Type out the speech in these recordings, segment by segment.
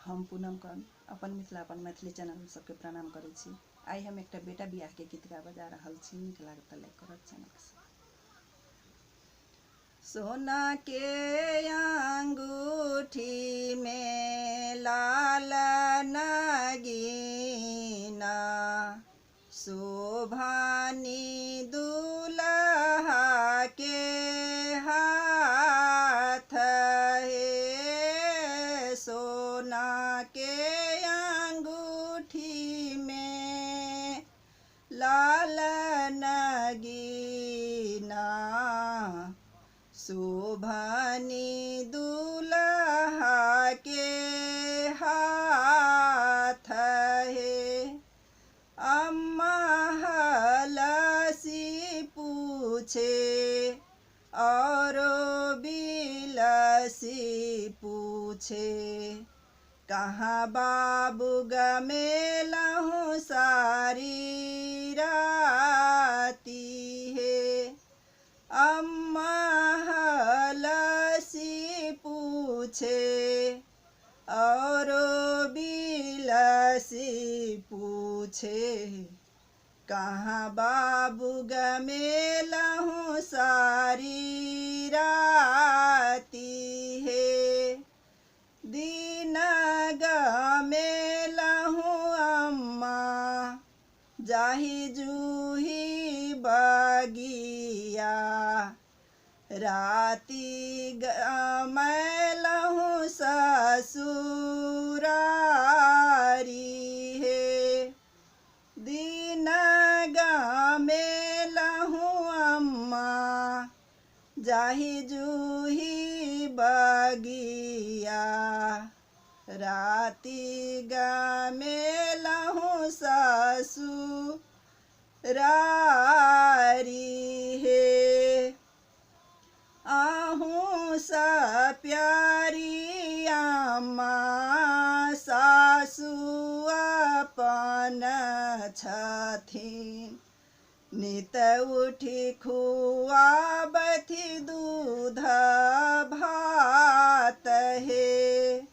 हम पूनम कन अपन मिथिला अपन मैथिली चैनल सबके प्रणाम करै छी। आई हम एक बेटा बियाह के गीत गाबे जा रहल छी, नीक लागत लाइक करब चैनल के। सोना के अंगूठी में लाल नगीना, शोभानी दूल्हा के हाथ है। सोना के अंगूठी में लाल नगीना, शोभानी दूल्हा के हाथ है। अम्मा हलसी पूछे और बिलसी पूछे, कहाँ बाबू गमेलहूँ सारी राती है। अम्मा हलसी पूछे और बिलसी पूछे, कहाँ बाबू गमेलहूँ सारी राती है। दिन गमेलहूँ अम्मा जाही जूही बगिया, राती गमेलहूँ ससुरारी है। दिन गमेलहूँ अम्मा जाही जूही बगिया, राती गमेलहूँ ससुरारी है। आहूँ सा प्यारी अम्मा सासु अपन छथिन, नित उठी खुआबथि दूध भात है।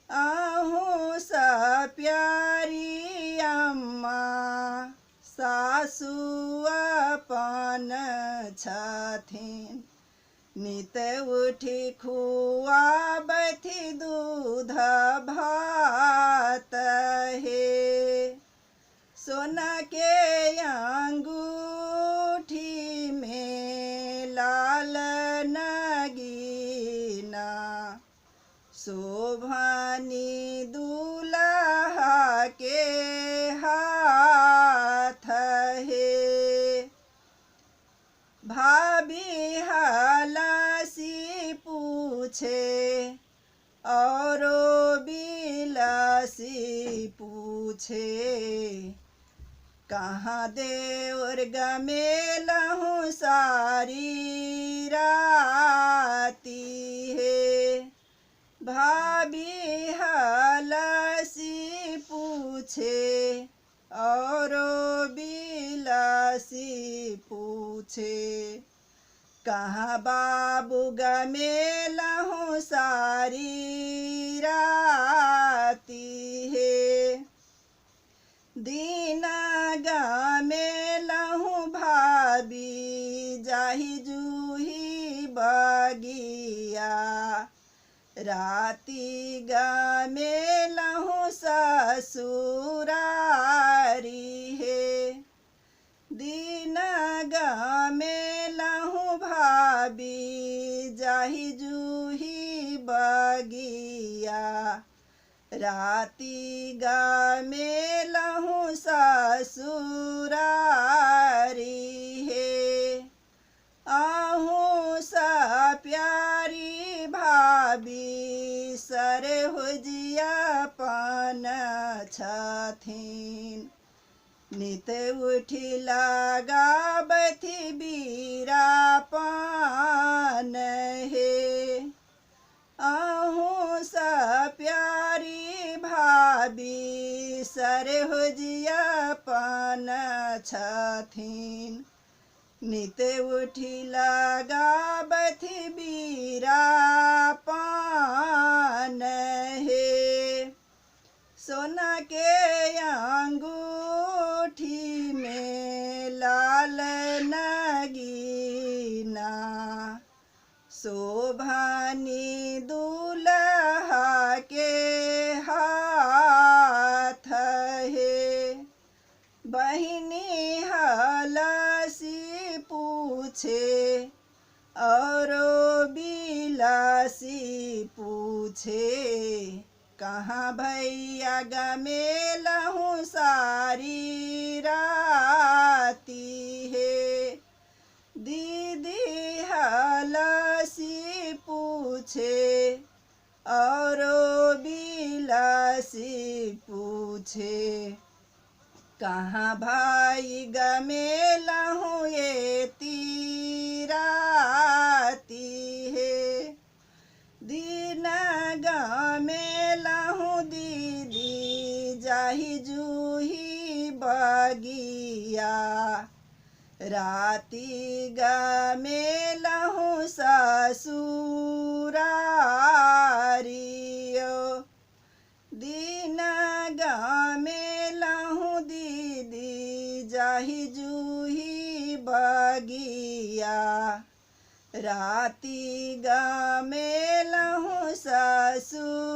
आहूँ सा प्यारी अम्मा सासु अपन छथिन, नित उठी खुआबथि दूध भात है। सोना के अंगूठी में लाल नगीना, शोभानी दूल्हा के हाथ है। भाभी हलसी पूछे और बिलसी पूछे, कहाँ देवर गमेलहूँ सारी राती है। भाभी हलसी पूछे और बिलसी पूछे, कहाँ बाबू गमेलहूँ सारी राती है। दिन गमेलहूँ भाभी जाही जूही बगिया, राती गमेलहूँ ससुरारी है। दिन गमेलहूँ भाभी जाही जूही बगिया, राती गमेलहूँ ससुरारी है। आहूँ सा प्यारी भाभी सरहुजिया पान छथिन, नित उठी लगाबथि बीरा पान है। आहूँ सा प्यारी भाभी सरहुजिया पान छथिन, नित उठी लगाबथि बीरा पान है। सोना के अंगूठी में लाल नगीना शोभानी दूल्हा के हाथ है। बहिनी हलसी पूछे और बिलासी पूछे, कहाँ भैया गमेलहूँ सारी राती है। दीदी हलसी पूछे और बिलासी पूछे, कहाँ भाई गमेलहूँ ये तीराती है। दिन गमेलहूँ दीदी जाही जूही बगिया, राती गमेलहूँ ससुरारियो। दिन गमेलहूँ दीदी जाही जूही बगिया, राती गमेलहूँ ससुरारी।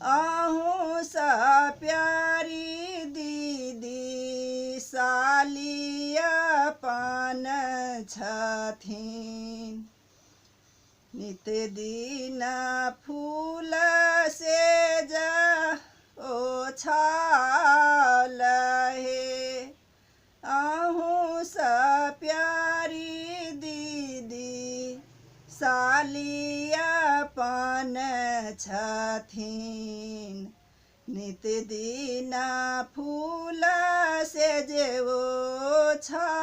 आहूँ सा प्यारी दीदी सालिया पान छथिन, नित दिन फूल से ओछाल है। आहूँ सा प्यारी दीदी सालिया पान छथिन, नित दिन फूल से ओछाल